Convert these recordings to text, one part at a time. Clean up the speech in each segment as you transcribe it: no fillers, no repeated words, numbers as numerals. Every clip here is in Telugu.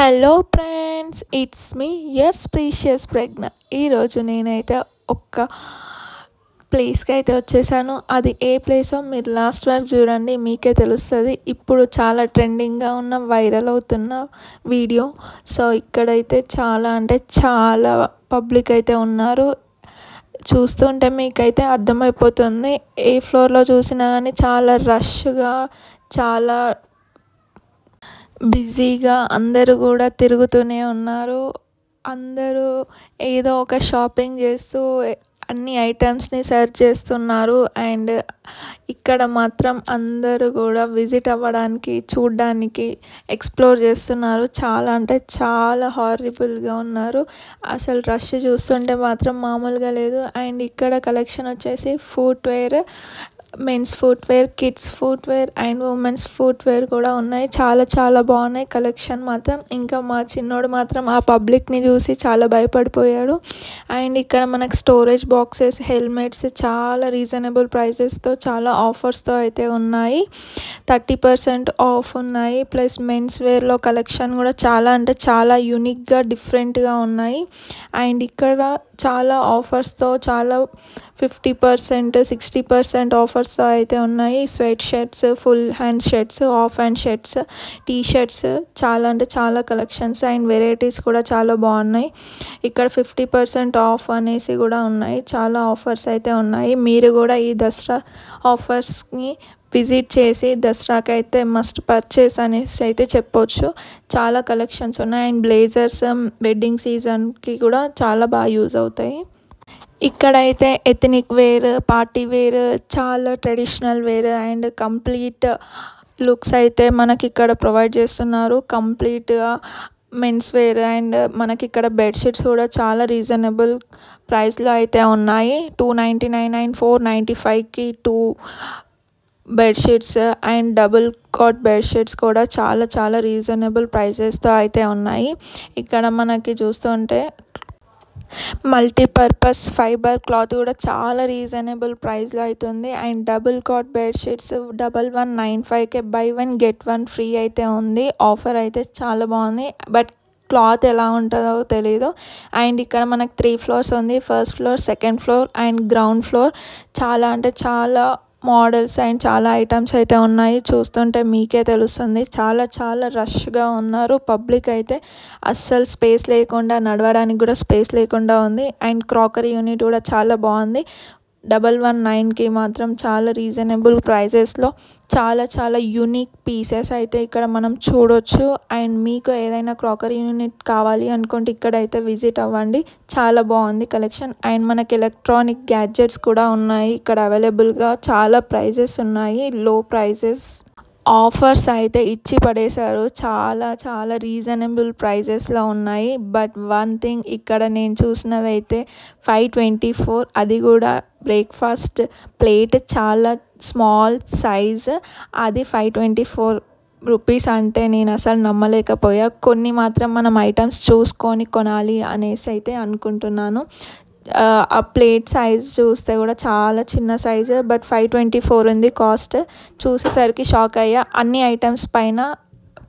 Hello friends, it's me yours precious Pragna. ఈరోజు నేనైతే ఒక్క ప్లేస్కి అయితే వచ్చేసాను. అది ఏ ప్లేసో మీరు లాస్ట్ వరకు చూడండి, మీకే తెలుస్తుంది. ఇప్పుడు చాలా ట్రెండింగ్గా ఉన్న వైరల్ అవుతున్న వీడియో. సో ఇక్కడైతే చాలా పబ్లిక్ అయితే ఉన్నారు. చూస్తుంటే మీకైతే అర్థమైపోతుంది. ఏ ఫ్లోర్లో చూసినా కానీ చాలా రష్గా, చాలా బిజీగా అందరూ కూడా తిరుగుతూనే ఉన్నారు. అందరూ ఏదో ఒక షాపింగ్ చేస్తూ అన్ని ఐటమ్స్ని సెర్చ్ చేస్తున్నారు. అండ్ ఇక్కడ మాత్రం అందరూ కూడా విజిట్ అవ్వడానికి, చూడడానికి, ఎక్స్ప్లోర్ చేస్తున్నారు. చాలా హారబుల్గా ఉన్నారు. అసలు రష్ చూస్తుంటే మాత్రం మామూలుగా లేదు. అండ్ ఇక్కడ కలెక్షన్ వచ్చేసి footwear, men's footwear, kids footwear and women's footwear కూడా ఉన్నాయి. చాలా బాగున్నాయి కలెక్షన్ మాత్రం. ఇంకా మా చిన్నోడు మాత్రం ఆ పబ్లిక్ని చూసి చాలా భయపడిపోయాడు. అండ్ ఇక్కడ మనకు స్టోరేజ్ బాక్సెస్, హెల్మెట్స్ చాలా రీజనబుల్ ప్రైసెస్తో, చాలా ఆఫర్స్తో అయితే ఉన్నాయి. 30% ఆఫ్ ఉన్నాయి. ప్లస్ మెన్స్ వేర్లో కలెక్షన్ కూడా చాలా యూనిక్గా, డిఫరెంట్గా ఉన్నాయి. అండ్ ఇక్కడ చాలా ఆఫర్స్తో, చాలా 50%, 60% ఆఫర్స్తో అయితే ఉన్నాయి. Sweat shirts, full hand shirts, half hand shirts, T shirts, చాలా కలెక్షన్స్ అండ్ వెరైటీస్ కూడా చాలా బాగున్నాయి. ఇక్కడ 50% ఆఫ్ అనేసి కూడా ఉన్నాయి. చాలా ఆఫర్స్ అయితే ఉన్నాయి. మీరు కూడా ఈ దసరా ఆఫర్స్ని విజిట్ చేసి దసరాకి అయితే మస్ట్ పర్చేస్ అనేసి అయితే చెప్పొచ్చు. చాలా కలెక్షన్స్ ఉన్నాయి. అండ్ బ్లేజర్స్ వెడ్డింగ్ సీజన్కి కూడా చాలా బాగా యూజ్ అవుతాయి. ఇక్కడైతే ఎథనిక్ వేర్, పార్టీ వేర్, చాలా traditional wear and complete looks అయితే మనకి ఇక్కడ ప్రొవైడ్ చేస్తున్నారు. కంప్లీట్గా మెన్స్ వేర్. అండ్ మనకి ఇక్కడ బెడ్షీట్స్ కూడా చాలా రీజనబుల్ ప్రైస్లో అయితే ఉన్నాయి. 299 అండ్ 495కి 2 bedsheets and double cot bedsheets కూడా చాలా రీజనబుల్ ప్రైసెస్తో అయితే ఉన్నాయి. ఇక్కడ మనకి చూస్తుంటే మల్టీపర్పస్ ఫైబర్ క్లాత్ కూడా చాలా రీజనబుల్ ప్రైస్లో అవుతుంది. అండ్ డబుల్ కాట్ బెడ్షీట్స్ 1195కే బై 1 గెట్ 1 ఫ్రీ అయితే ఉంది. ఆఫర్ అయితే చాలా బాగుంది. బట్ క్లాత్ ఎలా ఉంటుందో తెలీదు. అండ్ ఇక్కడ మనకు 3 ఫ్లోర్స్ ఉంది. First floor, second floor and ground floor. చాలా మోడల్స్ అండ్ చాలా ఐటమ్స్ అయితే ఉన్నాయి. చూస్తుంటే మీకే తెలుస్తుంది. చాలా రష్గా ఉన్నారు. పబ్లిక్ అయితే అస్సలు స్పేస్ లేకుండా, నడవడానికి కూడా స్పేస్ లేకుండా ఉంది. అండ్ క్రాకరీ యూనిట్ కూడా చాలా బాగుంది. 119కి మాత్రం చాలా రీజనబుల్ ప్రైజెస్లో చాలా యూనిక్ పీసెస్ అయితే ఇక్కడ మనం చూడొచ్చు. అండ్ మీకు ఏదైనా క్రాకరీ యూనిట్ కావాలి అనుకుంటే ఇక్కడైతే విజిట్ అవ్వండి. చాలా బాగుంది కలెక్షన్. అండ్ మనకి ఎలక్ట్రానిక్ గ్యాడ్జెట్స్ కూడా ఉన్నాయి ఇక్కడ అవైలబుల్గా. చాలా ప్రైజెస్ ఉన్నాయి, లో ప్రైజెస్. ఆఫర్స్ అయితే ఇచ్చి పడేశారు. చాలా రీజనబుల్ ప్రైజెస్లో ఉన్నాయి. బట్ వన్ థింగ్, ఇక్కడ నేను చూసినదైతే 524, అది కూడా బ్రేక్ఫాస్ట్ ప్లేట్, చాలా స్మాల్ సైజ్. అది 524 రూపీస్ అంటే నేను అసలు నమ్మలేకపోయా. కొన్ని మాత్రం మనం ఐటమ్స్ చూసుకొని కొనాలి అనేసి అయితే అనుకుంటున్నాను. ఆ ప్లేట్ సైజ్ చూస్తే కూడా చాలా చిన్న సైజు. బట్ 524 ఉంది కాస్ట్. చూసేసరికి షాక్ అయ్యా. అన్ని ఐటమ్స్ పైన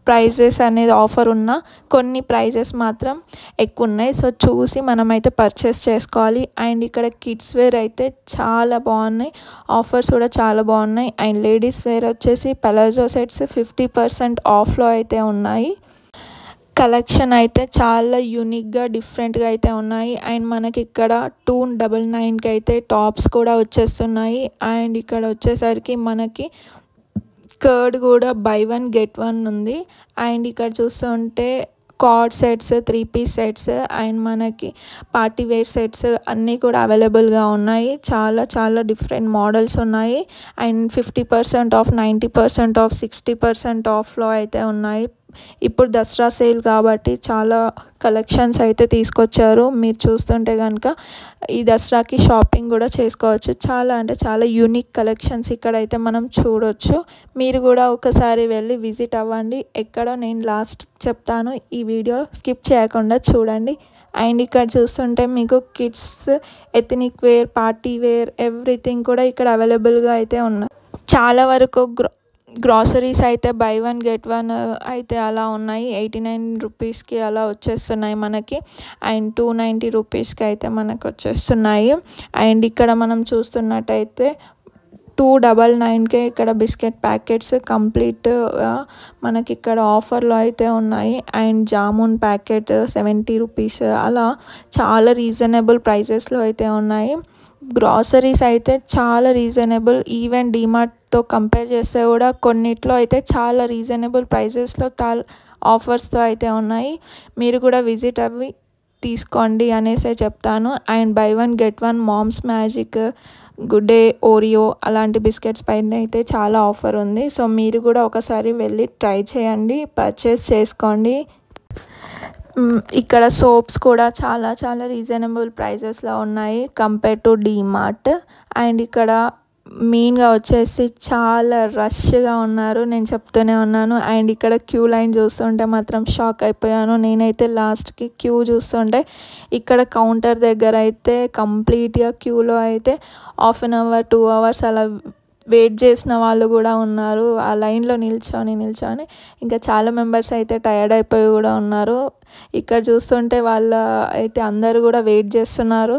ప్రైజెస్ అనేది ఆఫర్ ఉన్న, కొన్ని ప్రైజెస్ మాత్రం ఎక్కువ ఉన్నాయి. సో చూసి మనమైతే పర్చేస్ చేసుకోవాలి. అండ్ ఇక్కడ కిడ్స్ వేర్ అయితే చాలా బాగున్నాయి. ఆఫర్స్ కూడా చాలా బాగున్నాయి. అండ్ లేడీస్ వేర్ వచ్చేసి పలాజో సెట్స్ 50% ఆఫ్లో అయితే ఉన్నాయి. కలెక్షన్ అయితే చాలా యూనిక్గా, డిఫరెంట్గా అయితే ఉన్నాయి. అండ్ మనకి ఇక్కడ 299కి అయితే టాప్స్ కూడా వచ్చేస్తున్నాయి. అండ్ ఇక్కడ వచ్చేసరికి మనకి కర్డ్ కూడా బై 1 గెట్ 1 ఉంది. అండ్ ఇక్కడ చూస్తుంటే coord sets, 3 piece sets and మనకి పార్టీ వేర్ సెట్స్ అన్నీ కూడా అవైలబుల్గా ఉన్నాయి. చాలా డిఫరెంట్ మోడల్స్ ఉన్నాయి. అండ్ 50% ఆఫ్, 90% ఆఫ్, 60% ఆఫ్లో అయితే ఉన్నాయి. ఇప్పుడు దసరా సేల్ కాబట్టి చాలా కలెక్షన్స్ అయితే తీసుకొచ్చారు. మీరు చూస్తుంటే కనుక ఈ దసరాకి షాపింగ్ కూడా చేసుకోవచ్చు. చాలా యూనిక్ కలెక్షన్స్ ఇక్కడైతే మనం చూడొచ్చు. మీరు కూడా ఒకసారి వెళ్ళి విజిట్ అవ్వండి. ఎక్కడో నేను లాస్ట్ చెప్తాను, ఈ వీడియో స్కిప్ చేయకుండా చూడండి. అండ్ ఇక్కడ చూస్తుంటే మీకు kids, ethnic wear, party wear, everything కూడా ఇక్కడ అవైలబుల్గా అయితే ఉన్నాయి. చాలా వరకు గ్రాసరీస్ అయితే బై 1 గెట్ 1 అయితే అలా ఉన్నాయి. 89 రూపీస్‌కి అలా వచ్చేస్తున్నాయి మనకి. అండ్ 290 రూపీస్‌కి అయితే మనకు వచ్చేస్తున్నాయి. అండ్ ఇక్కడ మనం చూస్తున్నట్టయితే 299కే ఇక్కడ బిస్కెట్ ప్యాకెట్స్ కంప్లీట్‌గా మనకి ఇక్కడ ఆఫర్‌లో అయితే ఉన్నాయి. అండ్ జామున్ ప్యాకెట్ 70 రూపీస్ అలా చాలా రీజనబుల్ ప్రైసెస్‌లో అయితే ఉన్నాయి. గ్రాసరీస్ అయితే చాలా రీజనబుల్. ఈవెన్ డీమార్ట్‌తో కంపేర్ చేస్తే కూడా కొన్నిట్లో అయితే చాలా రీజనబుల్ ప్రైసెస్‌లో ఆఫర్స్‌తో అయితే ఉన్నాయి. మీరు కూడా విజిట్ అవ్వి తీసుకోండి అనేసే చెప్తాను. And buy 1 get 1 Mom's Magic, Good Day, Oreo అలాంటి బిస్కెట్స్ పైన అయితే చాలా ఆఫర్ ఉంది. సో మీరు కూడా ఒకసారి వెళ్ళి ట్రై చేయండి, పర్చేస్ చేసుకోండి. ఇక్కడ సోప్స్ కూడా చాలా చాలా రీజనబుల్ ప్రైజెస్లో ఉన్నాయి కంపేర్ టు డీమార్ట్. అండ్ ఇక్కడ మెయిన్గా వచ్చేసి చాలా రష్గా ఉన్నారు, నేను చెప్తూనే ఉన్నాను. అండ్ ఇక్కడ క్యూ లైన్ చూస్తుంటే మాత్రం షాక్ అయిపోయాను నేనైతే. లాస్ట్కి క్యూ చూస్తుంటే ఇక్కడ కౌంటర్ దగ్గర అయితే కంప్లీట్గా క్యూలో అయితే 1/2 అవర్ 2 అవర్స్ అలా వెయిట్ చేసిన వాళ్ళు కూడా ఉన్నారు. ఆ లైన్లో నిల్చొని ఇంకా చాలా మెంబర్స్ అయితే టయర్డ్ అయిపోయి కూడా ఉన్నారు. ఇక్కడ చూస్తుంటే వాళ్ళ అయితే అందరూ కూడా వెయిట్ చేస్తున్నారు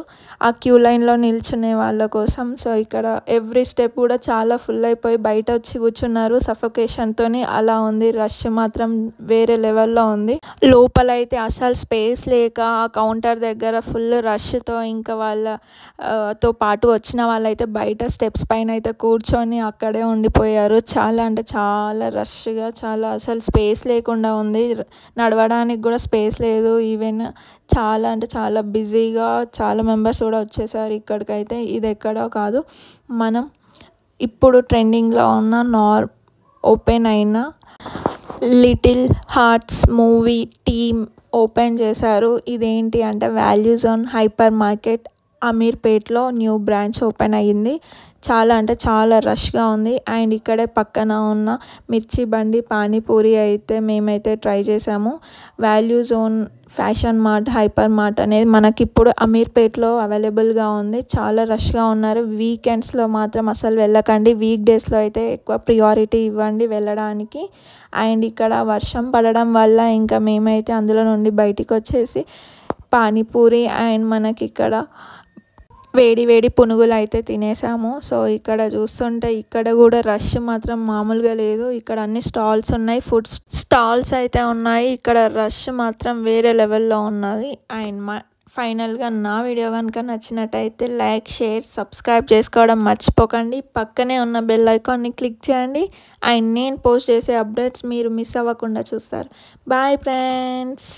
ఆ క్యూ లైన్లో నిల్చునే వాళ్ళ కోసం. సో ఇక్కడ ఎవ్రీ స్టెప్ కూడా చాలా ఫుల్ అయిపోయి బయట వచ్చి కూర్చున్నారు సఫోకేషన్తో. అలా ఉంది, రష్ మాత్రం వేరే లెవెల్లో ఉంది. లోపల అయితే అసలు స్పేస్ లేక ఆ కౌంటర్ దగ్గర ఫుల్ రష్తో ఇంకా వాళ్ళతో పాటు వచ్చిన వాళ్ళైతే బయట స్టెప్స్ పైన అయితే కూర్చొని అక్కడే ఉండిపోయారు. చాలా అంటే చాలా రష్గా, చాలా అసలు స్పేస్ లేకుండా ఉంది, నడవడానికి కూడా స్పేస్ లేదు. ఈవెన్ చాలా అంటే చాలా బిజీగా చాలా మెంబర్స్ కూడా వచ్చేసారు ఇక్కడికైతే. ఇది ఎక్కడో కాదు, మనం ఇప్పుడు ట్రెండింగ్లో ఉన్న ఓపెన్ అయిన Little Hearts movie team open చేశారు. ఇదేంటి అంటే వాల్యూ జోన్ హైపర్ మార్కెట్ అమీర్పేట్లో న్యూ బ్రాంచ్ ఓపెన్ అయ్యింది. చాలా అంటే చాలా రష్గా ఉంది. అండ్ ఇక్కడే పక్కన ఉన్న మిర్చి బండి పానీపూరి అయితే మేమైతే ట్రై చేసాము. Value zone fashion mart hyper mart అనేది మనకి ఇప్పుడు అమీర్పేట్లో అవైలబుల్గా ఉంది. చాలా రష్గా ఉన్నారు. వీకెండ్స్లో మాత్రం అసలు వెళ్ళకండి, వీక్ డేస్లో అయితే ఎక్కువ ప్రియారిటీ ఇవ్వండి వెళ్ళడానికి. అండ్ ఇక్కడ వర్షం పడడం వల్ల ఇంకా మేమైతే అందులో నుండి బయటికి వచ్చేసి పానీపూరి అండ్ మనకి ఇక్కడ వేడి వేడి పునుగులు అయితే తినేసాము. సో ఇక్కడ చూస్తుంటే ఇక్కడ కూడా రష్ మాత్రం మామూలుగా లేదు. ఇక్కడ అన్ని స్టాల్స్ ఉన్నాయి, ఫుడ్ స్టాల్స్ అయితే ఉన్నాయి. ఇక్కడ రష్ మాత్రం వేరే లెవెల్లో ఉన్నది. అండ్ ఫైనల్గా నా వీడియో కనుక నచ్చినట్టయితే లైక్, షేర్, సబ్స్క్రైబ్ చేసుకోవడం మర్చిపోకండి. పక్కనే ఉన్న బెల్ ఐకాన్ని క్లిక్ చేయండి. అండ్ నేను పోస్ట్ చేసే అప్డేట్స్ మీరు మిస్ అవ్వకుండా చూస్తారు. Bye friends.